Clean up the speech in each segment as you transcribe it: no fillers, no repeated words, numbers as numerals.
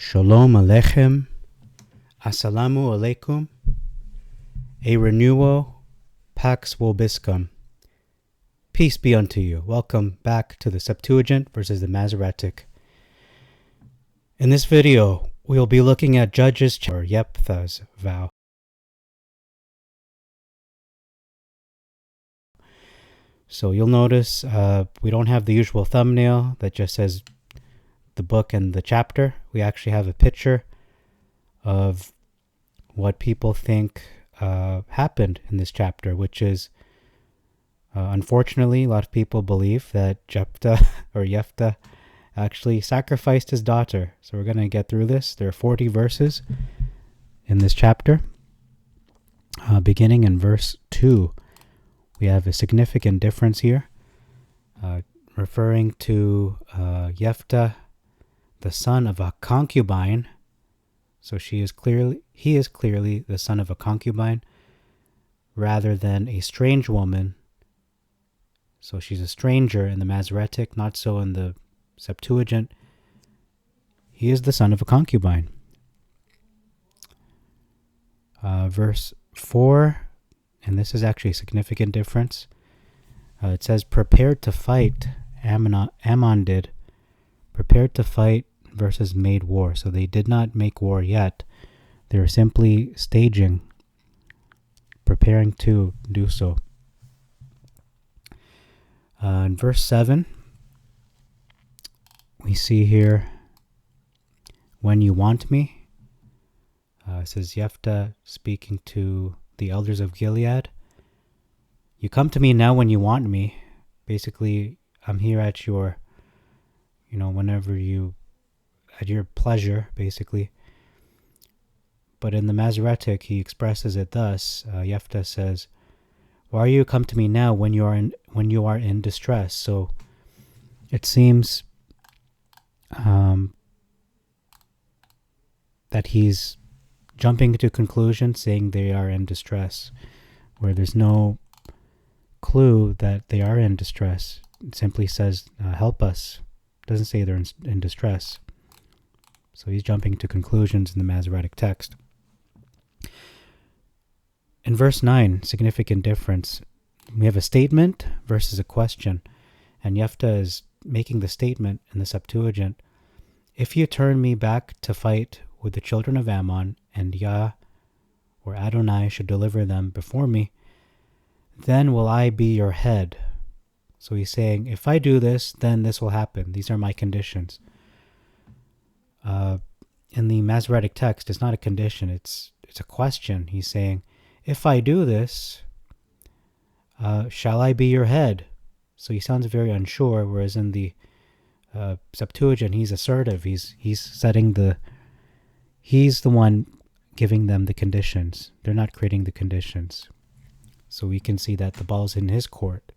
Shalom Aleichem, Assalamu Alaikum, A Renewal, Pax Vobiscum. Peace be unto you. Welcome back to the Septuagint versus the Masoretic. In this video, we will be looking at Judges or Jepthah's vow. So you'll notice we don't have the usual thumbnail that just says the book and the chapter. We actually have a picture of what people think happened in this chapter, which is unfortunately a lot of people believe that Jepthah actually sacrificed his daughter. So we're going to get through this. There are 40 verses in this chapter. Beginning in verse 2, we have a significant difference here, referring to Jepthah, the son of a concubine. So he is clearly the son of a concubine rather than a strange woman. So she's a stranger in the Masoretic, not so in the Septuagint. He is the son of a concubine. Verse 4, and this is actually a significant difference. It says, prepared to fight. Ammon did. Prepared to fight versus made war. So they did not make war yet. They were simply staging, preparing to do so. In verse 7, we see here, when you want me. It says Jepthah speaking to the elders of Gilead. You come to me now when you want me. Basically, I'm here at your, whenever you, at your pleasure, basically. But in the Masoretic, he expresses it thus. Jepthah says, why are you come to me now when you are in distress? So it seems that he's jumping to conclusions, saying they are in distress, where there's no clue that they are in distress. It simply says, help us. It doesn't say they're in distress. So he's jumping to conclusions in the Masoretic text. In verse 9, significant difference. We have a statement versus a question. And Jepthah is making the statement in the Septuagint, if you turn me back to fight with the children of Ammon, and Yah or Adonai should deliver them before me, then will I be your head. So he's saying, if I do this, then this will happen. These are my conditions. In the Masoretic text, it's not a condition, it's a question. He's saying, if I do this, shall I be your head? So he sounds very unsure, whereas in the Septuagint, he's assertive. He's the one giving them the conditions. They're not creating the conditions. So we can see that the ball's in his court.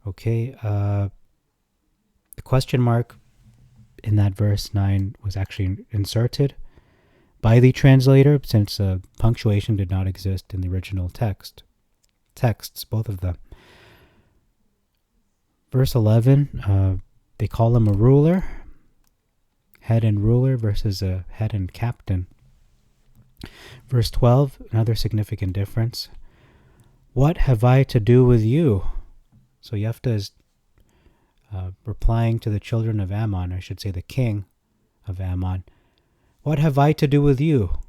Okay, the question mark in that verse 9 was actually inserted by the translator, since punctuation did not exist in the original texts, both of them. Verse 11, they call him a ruler, head and ruler versus a head and captain. Verse 12, another significant difference. What have I to do with you? So Jepthah is replying to the children of Ammon, I should say the king of Ammon. What have I to do with you?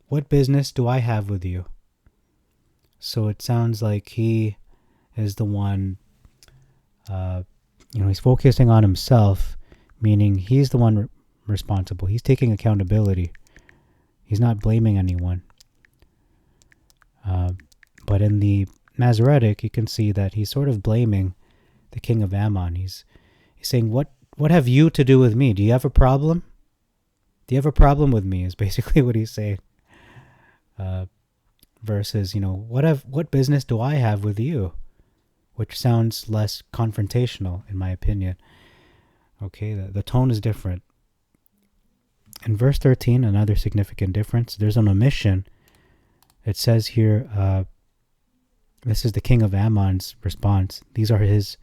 What business do I have with you? So it sounds like he is the one, he's focusing on himself, meaning he's the one responsible. He's taking accountability. He's not blaming anyone. But in the Masoretic, you can see that he's sort of blaming the king of Ammon. He's saying, what have you to do with me? Do you have a problem? Do you have a problem with me is basically what he's saying. Versus, what business do I have with you? Which sounds less confrontational, in my opinion. Okay, the tone is different. In verse 13, another significant difference. There's an omission. It says here, this is the king of Ammon's response. These are his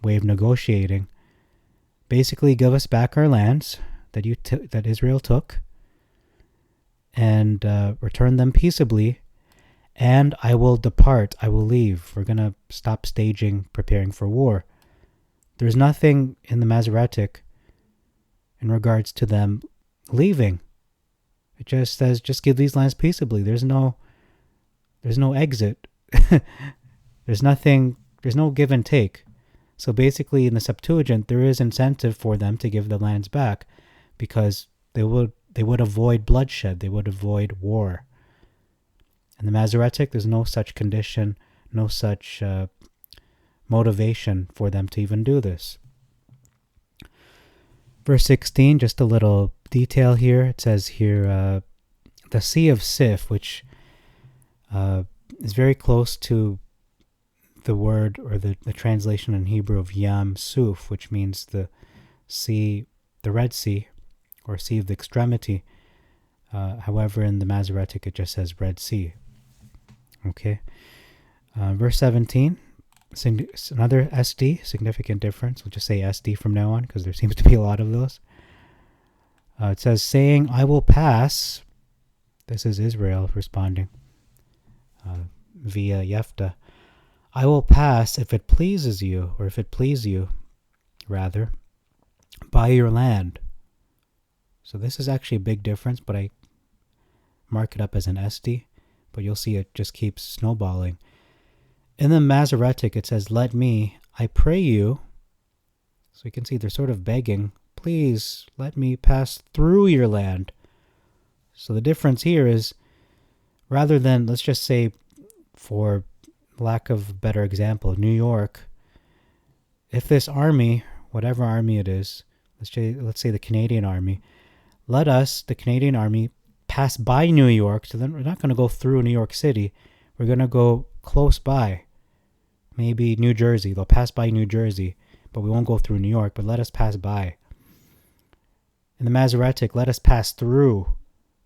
way of negotiating. basically give us back our lands that that Israel took, and return them peaceably, and I will depart. I will leave. We're going to stop staging, preparing for war. There's nothing in the Masoretic in regards to them leaving. It just says, just give these lands peaceably. There's no exit. There's no give and take. So basically in the Septuagint, there is incentive for them to give the lands back, because they would avoid bloodshed. They would avoid war. In the Masoretic, there's no such condition, no such motivation for them to even do this. Verse 16, just a little detail here. It says here, the Sea of Sif, which is very close to the word or the translation in Hebrew of Yam Suf, which means the sea, the Red Sea, or Sea of the Extremity. However, in the Masoretic, it just says Red Sea. Okay. Verse 17, another SD, significant difference. We'll just say SD from now on, because there seems to be a lot of those. It says, saying, I will pass. This is Israel responding via Jepthah. I will pass if it pleases you, or if it please you, rather, by your land. So this is actually a big difference, but I mark it up as an SD, but you'll see it just keeps snowballing. In the Masoretic, it says, let me, I pray you. So you can see they're sort of begging, please let me pass through your land. So the difference here is, rather than, let's just say, for lack of a better example, New York, if this army, whatever army it is, let's say the Canadian Army, let us, the Canadian Army, pass by New York. So then we're not going to go through New York City. We're going to go close by. Maybe New Jersey. They'll pass by New Jersey, but we won't go through New York, but let us pass by. In the Masoretic, let us pass through.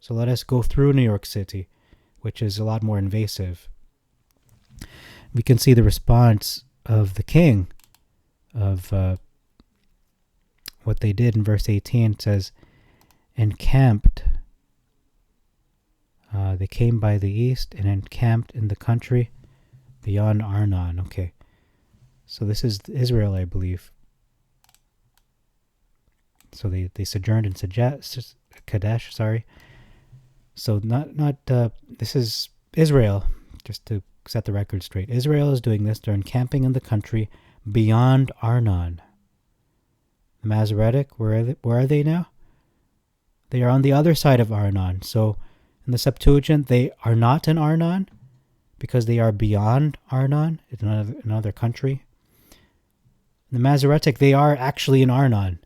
So let us go through New York City, which is a lot more invasive. We can see the response of the king of what they did in verse 18. It says, encamped. They came by the east and encamped in the country beyond Arnon. Okay. So this is Israel, I believe. So they sojourned in Kadesh, sorry. So this is Israel, just to set the record straight. Israel is doing this. They're encamping in the country beyond Arnon. The Masoretic, where are they now? They are on the other side of Arnon. So in the Septuagint, they are not in Arnon because they are beyond Arnon, it's another country. In the Masoretic, they are actually in Arnon.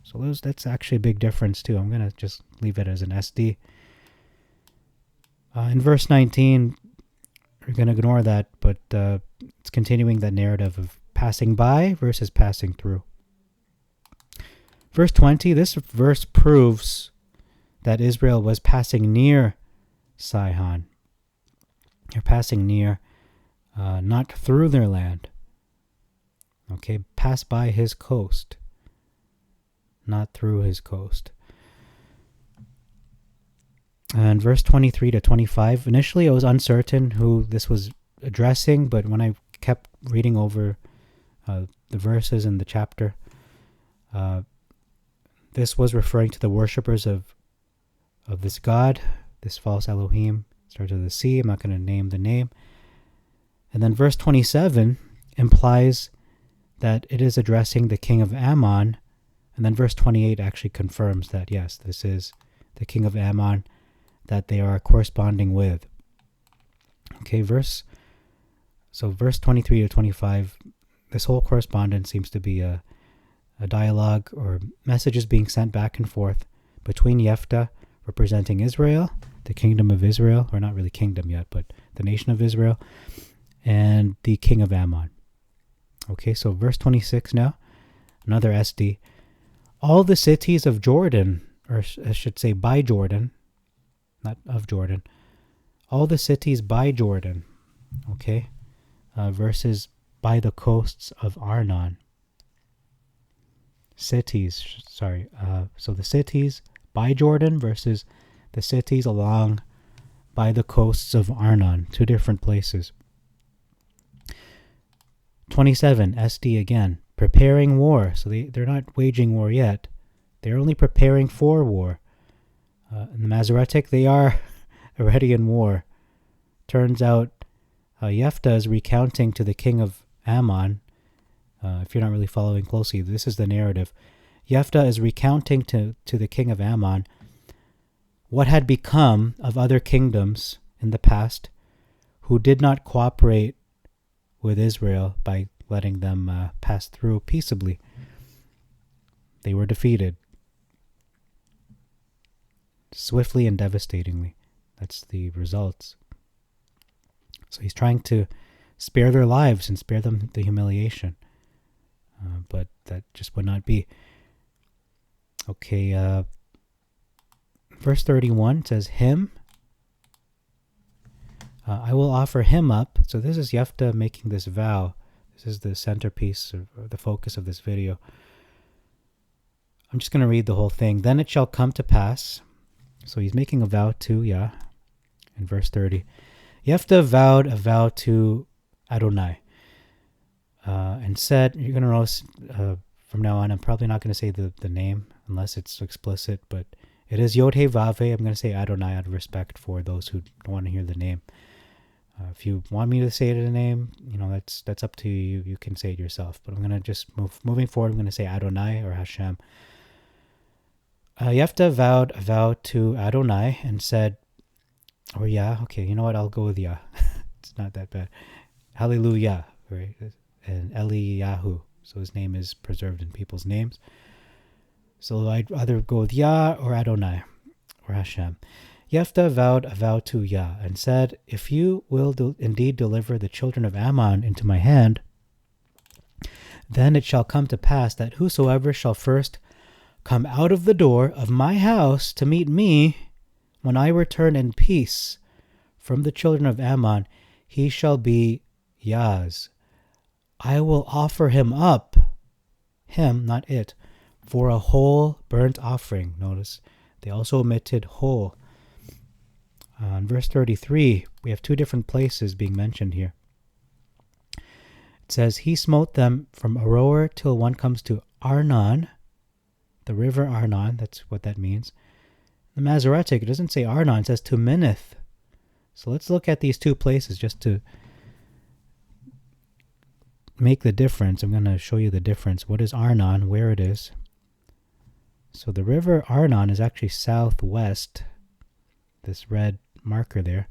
So that's actually a big difference too. I'm going to just leave it as an SD. In verse 19, we're going to ignore that, but it's continuing that narrative of passing by versus passing through. Verse 20, this verse proves that Israel was passing near Sihon. They're passing near, not through their land. Okay, pass by his coast, not through his coast. And verse 23 to 25, initially I was uncertain who this was addressing, but when I kept reading over the verses in the chapter, this was referring to the worshippers of this god, this false Elohim, starts with a C. I'm not going to name the name. And then verse 27 implies that it is addressing the king of Ammon. And then verse 28 actually confirms that, yes, this is the king of Ammon that they are corresponding with. Okay, verse 23 to 25, this whole correspondence seems to be a dialogue or messages being sent back and forth between Jepthah, representing Israel, the kingdom of Israel, or not really kingdom yet, but the nation of Israel, and the king of Ammon. Okay, so verse 26 now, another SD. All the cities of Jordan, or I should say by Jordan, not of Jordan, all the cities by Jordan, okay, versus by the coasts of Arnon. cities. So the cities by Jordan versus the cities along by the coasts of Arnon. Two different places. 27, SD again. Preparing war. So they're not waging war yet. They're only preparing for war. In the Masoretic, they are already in war. Turns out Jepthah is recounting to the king of Ammon. If you're not really following closely, this is the narrative. Jepthah is recounting to the king of Ammon what had become of other kingdoms in the past who did not cooperate with Israel by letting them pass through peaceably. They were defeated swiftly and devastatingly. That's the results. So he's trying to spare their lives and spare them the humiliation. But that just would not be. Okay, verse 31 says, him, I will offer him up. So this is Jepthah making this vow. This is the centerpiece or the focus of this video. I'm just going to read the whole thing. Then it shall come to pass. So he's making a vow to Yah in verse 30. Jepthah vowed a vow to Adonai and said, you're going to notice from now on, I'm probably not going to say the name unless it's explicit, but it is Yod He Vav He. I'm going to say Adonai out of respect for those who don't want to hear the name. If you want me to say the name, that's up to you. You can say it yourself. But I'm going to just moving forward. I'm going to say Adonai or Hashem. Jepthah vowed a vow to Adonai and said, or Yah. Okay, you know what? I'll go with Yah. It's not that bad. Hallelujah, right? And Eliyahu. So his name is preserved in people's names. So I'd either go with Yah or Adonai or Hashem. Jepthah vowed a vow to Yah and said, if you will indeed deliver the children of Ammon into my hand, then it shall come to pass that whosoever shall first come out of the door of my house to meet me, when I return in peace from the children of Ammon, he shall be Yah's. I will offer him up, him, not it, for a whole burnt offering. Notice, they also omitted whole. In verse 33, we have two different places being mentioned here. It says, he smote them from Aroer till one comes to Arnon, the river Arnon. That's what that means. The Masoretic, it doesn't say Arnon, it says to Minnith. So let's look at these two places just to make the difference. I'm going to show you the difference. What is Arnon, where it is. So the river Arnon is actually southwest, this red marker there.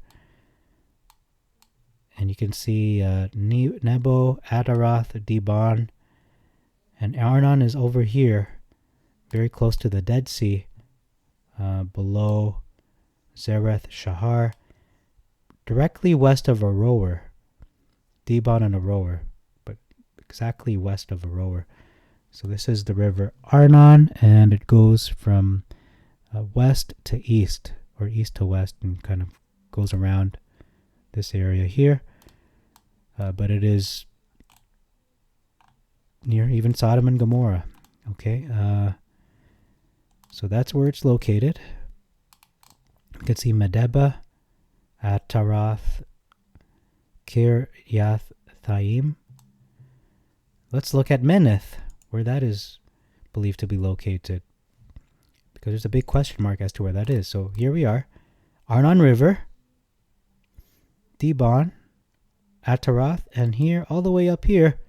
And you can see Nebo, Adaroth, Dibon, and Arnon is over here, very close to the Dead Sea, below Zereth Shahar, directly west of Aroer, Dibon and Aroer, but exactly west of Aroer. So this is the river Arnon, and it goes from west to east, or east to west, and kind of goes around this area here. But it is near even Sodom and Gomorrah. Okay, so that's where it's located. You can see Medeba, Ataroth, Kiryath Thaim. Let's look at Minnith, where that is believed to be located, because there's a big question mark as to where that is. So here we are, Arnon River, Dibon, Ataroth, and here, all the way up here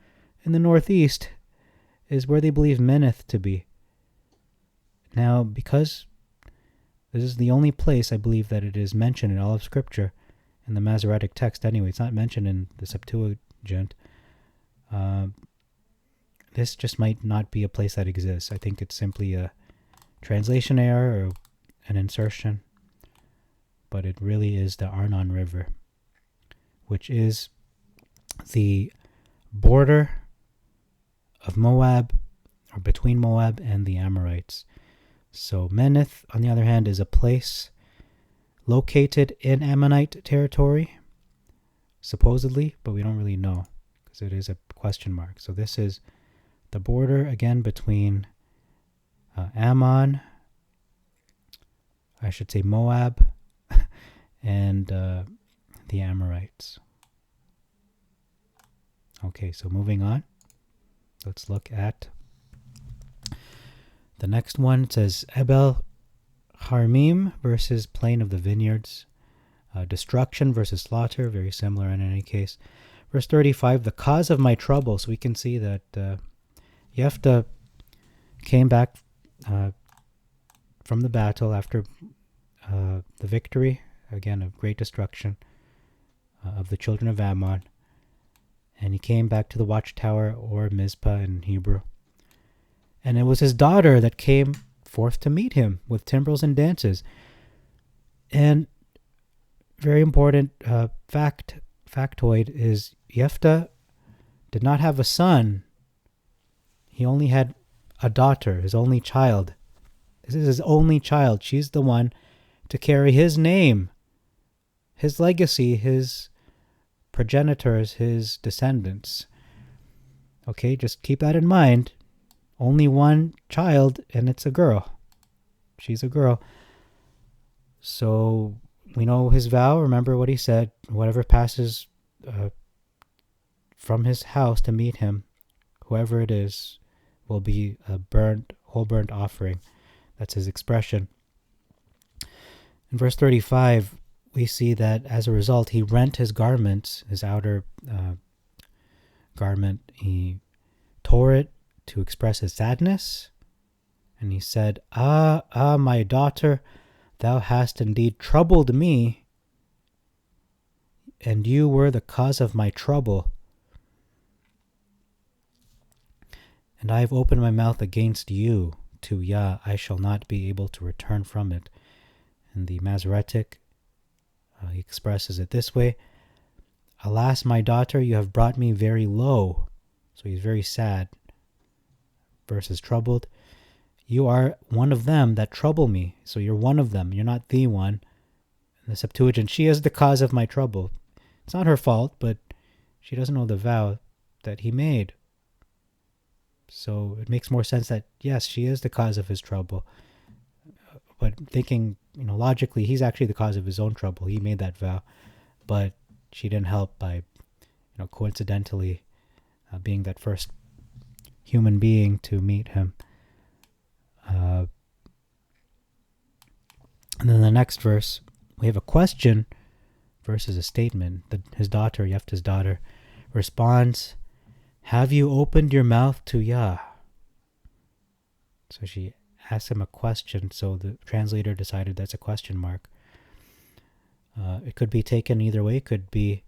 in the northeast, is where they believe Minnith to be. Now, because this is the only place I believe that it is mentioned in all of Scripture, in the Masoretic text anyway, it's not mentioned in the Septuagint, this just might not be a place that exists. I think it's simply a translation error or an insertion, but it really is the Arnon River, which is the border of Moab, or between Moab and the Amorites. So Minnith, on the other hand, is a place located in Ammonite territory, supposedly, but we don't really know because it is a question mark. So this is the border, again, between Ammon, I should say Moab, and the Amorites. Okay, so moving on. Let's look at the next one. It says Abel Harmim versus Plain of the Vineyards. Destruction versus slaughter, very similar in any case. Verse 35, the cause of my trouble. So we can see that Jepthah came back from the battle after the victory, again, of great destruction of the children of Ammon. And he came back to the watchtower, or Mizpah in Hebrew. And it was his daughter that came forth to meet him with timbrels and dances. And very important factoid is Jepthah did not have a son. He only had a daughter, his only child. This is his only child. She's the one to carry his name, his legacy, his progenitors, his descendants. Okay, just keep that in mind. Only one child, and it's a girl. She's a girl. So we know his vow. Remember what he said. Whatever passes from his house to meet him, whoever it is, will be a whole burnt offering. That's his expression. In verse 35, we see that as a result, he rent his garments, his outer garment. He tore it to express his sadness. And he said, Ah, my daughter, thou hast indeed troubled me, and you were the cause of my trouble. And I have opened my mouth against you to Yah. I shall not be able to return from it. In the Masoretic, he expresses it this way: Alas, my daughter, you have brought me very low. So he's very sad versus troubled. You are one of them that trouble me. So you're one of them. You're not the one. In the Septuagint, she is the cause of my trouble. It's not her fault, but she doesn't know the vow that he made. So it makes more sense that, yes, she is the cause of his trouble. But thinking, logically, he's actually the cause of his own trouble. He made that vow. But she didn't help by, coincidentally being that first human being to meet him. And then the next verse, we have a question versus a statement. His daughter, Jephtah's daughter, responds, Have you opened your mouth to Yah? So she asks him a question, so the translator decided that's a question mark. It could be taken either way. It could be,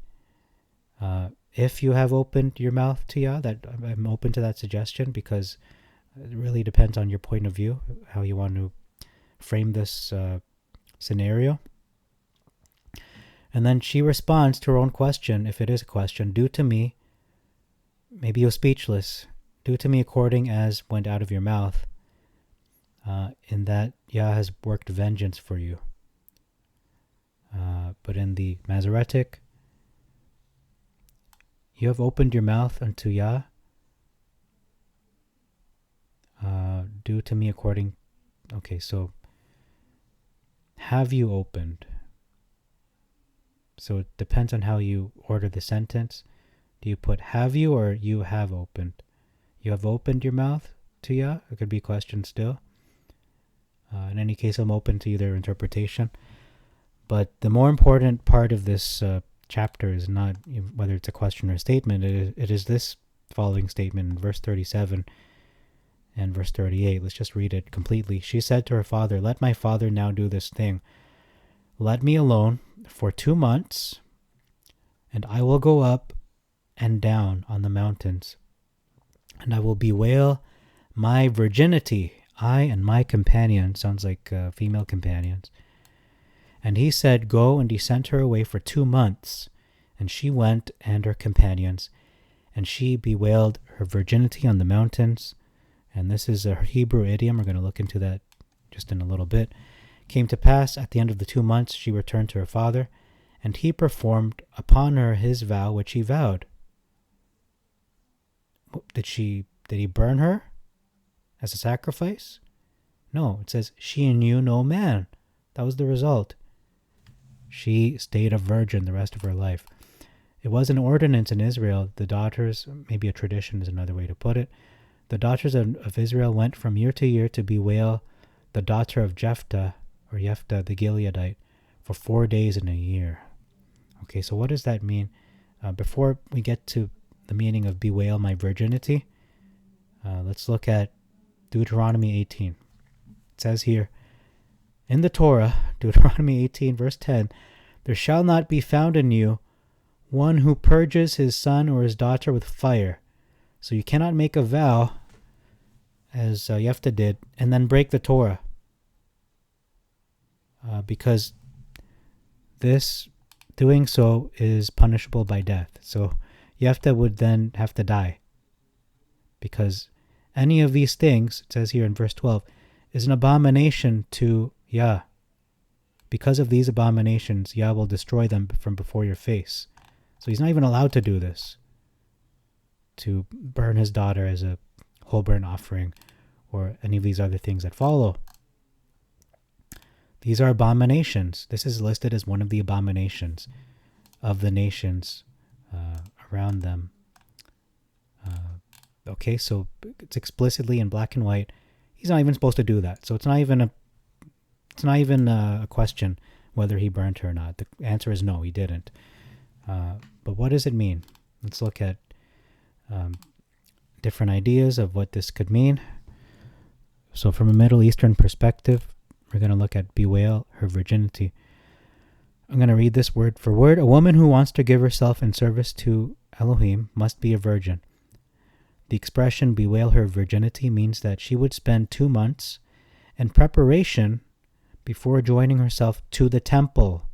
if you have opened your mouth to Yah, that I'm open to that suggestion, because it really depends on your point of view, how you want to frame this scenario. And then she responds to her own question, if it is a question, do to me, maybe you're speechless, do to me according as went out of your mouth, in that Yah has worked vengeance for you. But in the Masoretic, you have opened your mouth unto Yah, do to me according. Okay, so have you opened? So it depends on how you order the sentence. Do you put have you, or you have opened? You have opened your mouth to Yah? It could be a question still. In any case, I'm open to either interpretation. But the more important part of this chapter is not whether it's a question or a statement. It is this following statement in verse 37 and verse 38. Let's just read it completely. She said to her father, Let my father now do this thing. Let me alone for 2 months, and I will go up and down on the mountains, and I will bewail my virginity, I and my companion. Sounds like female companions. And he said, Go, and he sent her away for 2 months. And she went, and her companions, and she bewailed her virginity on the mountains. And this is a Hebrew idiom. We're going to look into that just in a little bit. Came to pass, at the end of the 2 months, she returned to her father, and he performed upon her his vow which he vowed. Did he burn her as a sacrifice? No, it says she knew no man. That was the result. She stayed a virgin the rest of her life. It was an ordinance in Israel. The daughters, maybe a tradition is another way to put it, the daughters of Israel went from year to year to bewail the daughter of Jephtah, or Jephtah the Gileadite, for 4 days in a year. Okay, so what does that mean? Before we get to the meaning of bewail my virginity, let's look at Deuteronomy 18. It says here, in the Torah, Deuteronomy 18, verse 10, there shall not be found in you one who purges his son or his daughter with fire. So you cannot make a vow, as Jephtah did, and then break the Torah. Because this, doing so, is punishable by death. So Jephtah would then have to die. Because any of these things, it says here in verse 12, is an abomination to Yah. Because of these abominations, Yah will destroy them from before your face. So he's not even allowed to do this, to burn his daughter as a whole burnt offering, or any of these other things that follow. These are abominations. This is listed as one of the abominations of the nations around them. Okay, so it's explicitly in black and white. He's not even supposed to do that. So it's not even a question whether he burnt her or not. The answer is no, he didn't. But what does it mean? Let's look at different ideas of what this could mean. So from a Middle Eastern perspective, we're going to look at bewail her virginity. I'm going to read this word for word. A woman who wants to give herself in service to Elohim must be a virgin. The expression bewail her virginity means that she would spend 2 months in preparation before joining herself to the temple.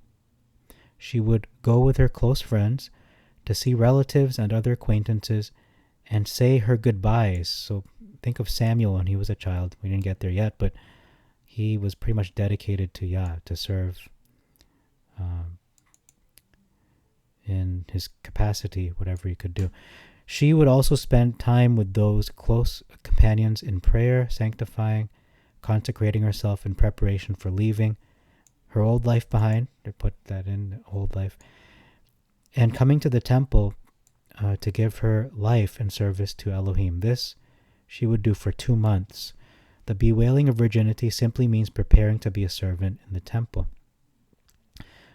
She would go with her close friends to see relatives and other acquaintances and say her goodbyes. So think of Samuel when he was a child. We didn't get there yet, but he was pretty much dedicated to Yah, to serve in his capacity, whatever he could do. She would also spend time with those close companions in prayer, sanctifying, consecrating herself in preparation for leaving her old life behind, to put that in, old life, and coming to the temple to give her life in service to Elohim. This she would do for 2 months. The bewailing of virginity simply means preparing to be a servant in the temple,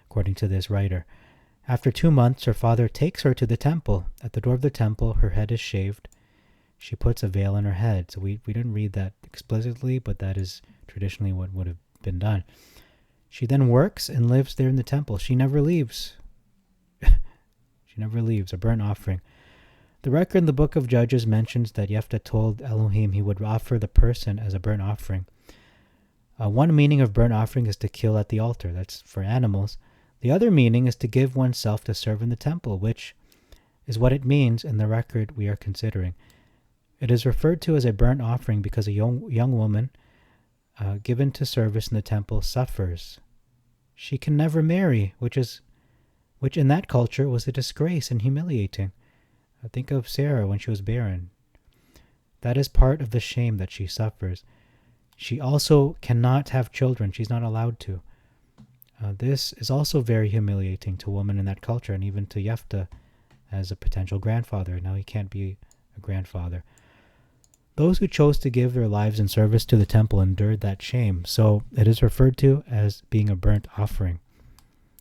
according to this writer. After 2 months, her father takes her to the temple. At the door of the temple, her head is shaved. She puts a veil on her head. So we didn't read that explicitly, but that is traditionally what would have been done. She then works and lives there in the temple. She never leaves. She never leaves, a burnt offering. The record in the book of Judges mentions that Jephtah told Elohim he would offer the person as a burnt offering. One meaning of burnt offering is to kill at the altar. That's for animals. The other meaning is to give oneself to serve in the temple, which is what it means in the record we are considering. It is referred to as a burnt offering because a young woman given to service in the temple suffers. She can never marry, which in that culture was a disgrace and humiliating. Think of Sarah when she was barren. That is part of the shame that she suffers. She also cannot have children. She's not allowed to. This is also very humiliating to women in that culture, and even to Jephtah as a potential grandfather. Now he can't be a grandfather. Those who chose to give their lives in service to the temple endured that shame. So it is referred to as being a burnt offering.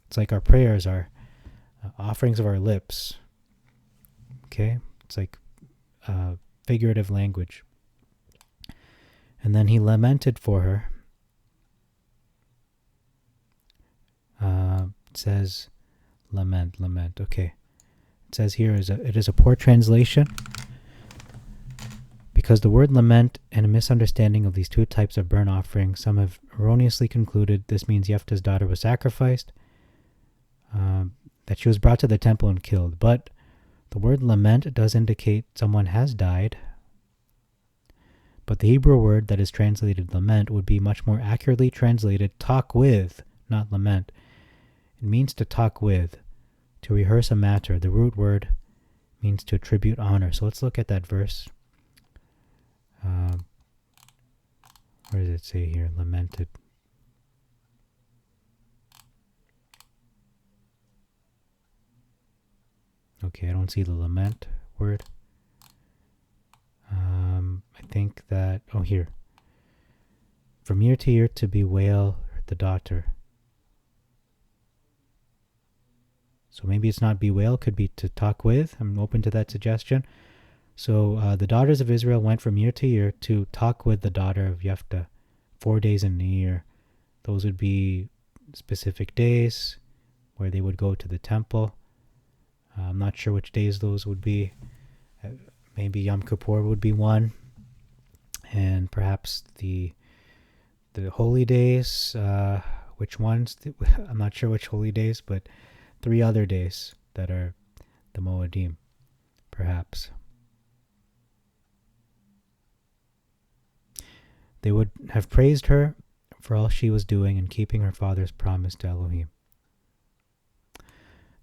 It's like our prayers are offerings of our lips. Okay? It's like figurative language. And then he lamented for her. It says lament. Okay. It says here it is a poor translation because the word lament and a misunderstanding of these two types of burnt offering, some have erroneously concluded this means Jephtah's daughter was sacrificed, that she was brought to the temple and killed. But the word lament does indicate someone has died. But the Hebrew word that is translated lament would be much more accurately translated talk with, not lament. It means to talk with, to rehearse a matter. The root word means to attribute honor. So let's look at that verse. Where does it say here? Lamented. Okay, I don't see the lament word. I think that, oh, here. From year to year to bewail the daughter. So maybe it's not bewail, could be to talk with. I'm open to that suggestion. So the daughters of Israel went from year to year to talk with the daughter of Jepthah 4 days in a year. Those would be specific days where they would go to the temple. I'm not sure which days those would be. Maybe Yom Kippur would be one. And perhaps the holy days, which ones? I'm not sure which holy days, but 3 other days that are the Moedim, perhaps. They would have praised her for all she was doing in keeping her father's promise to Elohim.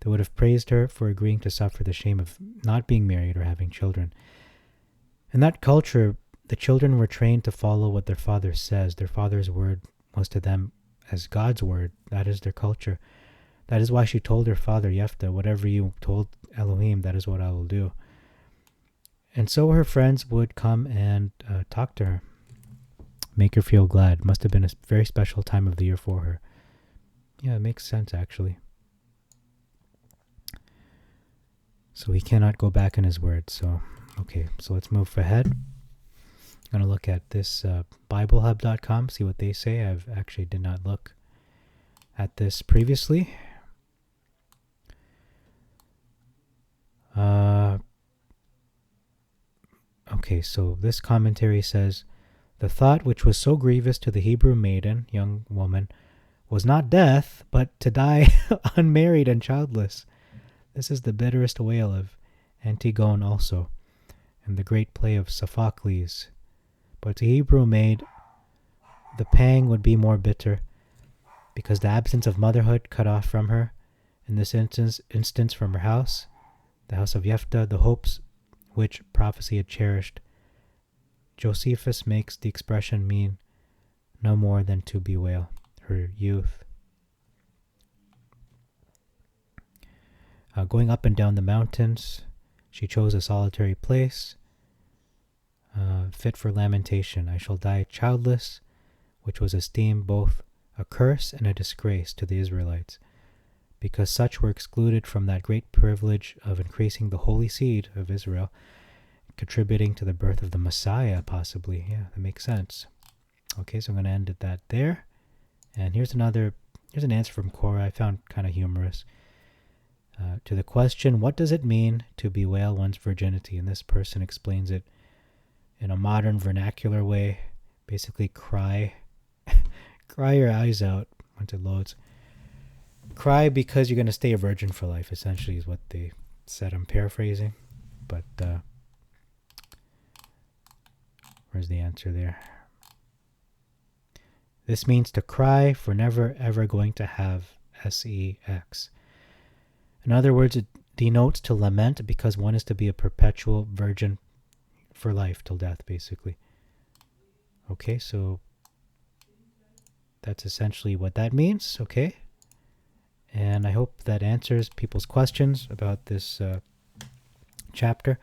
They would have praised her for agreeing to suffer the shame of not being married or having children. In that culture, the children were trained to follow what their father says. Their father's word was to them as God's word. That is their culture. That is why she told her father, Jepthah, whatever you told Elohim, that is what I will do. And so her friends would come and talk to her, make her feel glad. Must have been a very special time of the year for her. Yeah, it makes sense, actually. So he cannot go back in his word. So, okay, so let's move ahead. I'm going to look at this BibleHub.com, see what they say. I've actually did not look at this previously. Okay, so this commentary says, the thought which was so grievous to the Hebrew maiden, young woman, was not death, but to die unmarried and childless. This is the bitterest wail of Antigone also, and the great play of Sophocles. But to Hebrew maid, the pang would be more bitter, because the absence of motherhood cut off from her, in this instance from her house, the house of Jepthah, the hopes which prophecy had cherished. Josephus makes the expression mean no more than to bewail her youth. Going up and down the mountains, she chose a solitary place, fit for lamentation. I shall die childless, which was esteemed both a curse and a disgrace to the Israelites, because such were excluded from that great privilege of increasing the holy seed of Israel, contributing to the birth of the Messiah, possibly. Yeah, that makes sense. Okay, so I'm going to end that there. And here's an answer from Korah I found kind of humorous. To the question, what does it mean to bewail one's virginity? And this person explains it in a modern vernacular way. Basically, cry your eyes out once it loads. Cry because you're going to stay a virgin for life, essentially, is what they said. I'm paraphrasing, but where's the answer there? This means to cry for never ever going to have sex. In other words, it denotes to lament because one is to be a perpetual virgin for life till death, basically. Okay, so that's essentially what that means, okay? And I hope that answers people's questions about this chapter.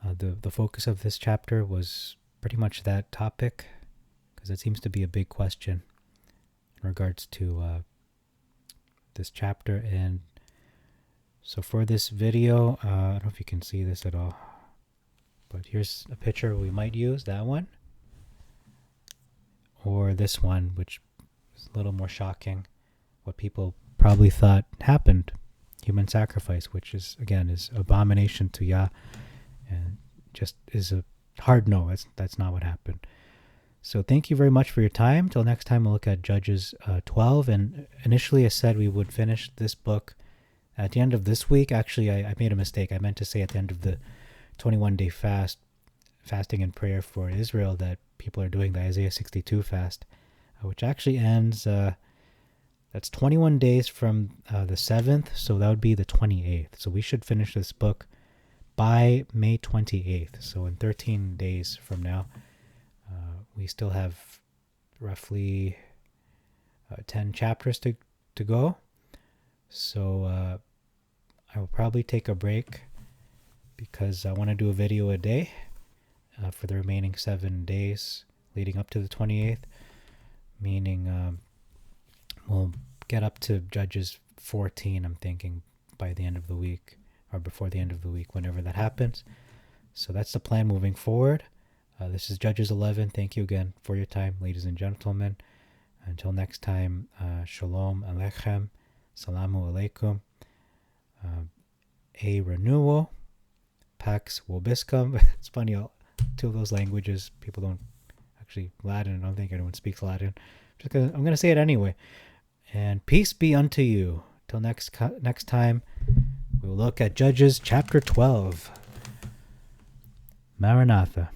The focus of this chapter was pretty much that topic, because it seems to be a big question in regards to this chapter. And so for this video, I don't know if you can see this at all, but here's a picture we might use, that one. Or this one, which is a little more shocking. What people probably thought happened, human sacrifice, which is, again, is abomination to Yah, and just is a hard no. That's not what happened. So thank you very much for your time. Till next time, we'll look at Judges 12. And initially I said we would finish this book at the end of this week. Actually, I made a mistake. I meant to say at the end of the 21-day fasting and prayer for Israel that people are doing, the Isaiah 62 fast, which actually ends, that's 21 days from the 7th, so that would be the 28th. So we should finish this book by May 28th. So in 13 days from now, we still have roughly 10 chapters to go. So I will probably take a break because I want to do a video a day for the remaining 7 days leading up to the 28th, meaning we'll get up to Judges 14, I'm thinking, by the end of the week, or before the end of the week, whenever that happens. So that's the plan moving forward. This is Judges 11. Thank you again for your time, ladies and gentlemen. Until next time, Shalom Aleichem, Salamu Alaikum, a renewal, Pax Vobiscum. It's funny, two of those languages, people don't actually, Latin, I don't think anyone speaks Latin. I'm going to say it anyway. And peace be unto you. Till next time, we'll look at Judges chapter 12. Maranatha.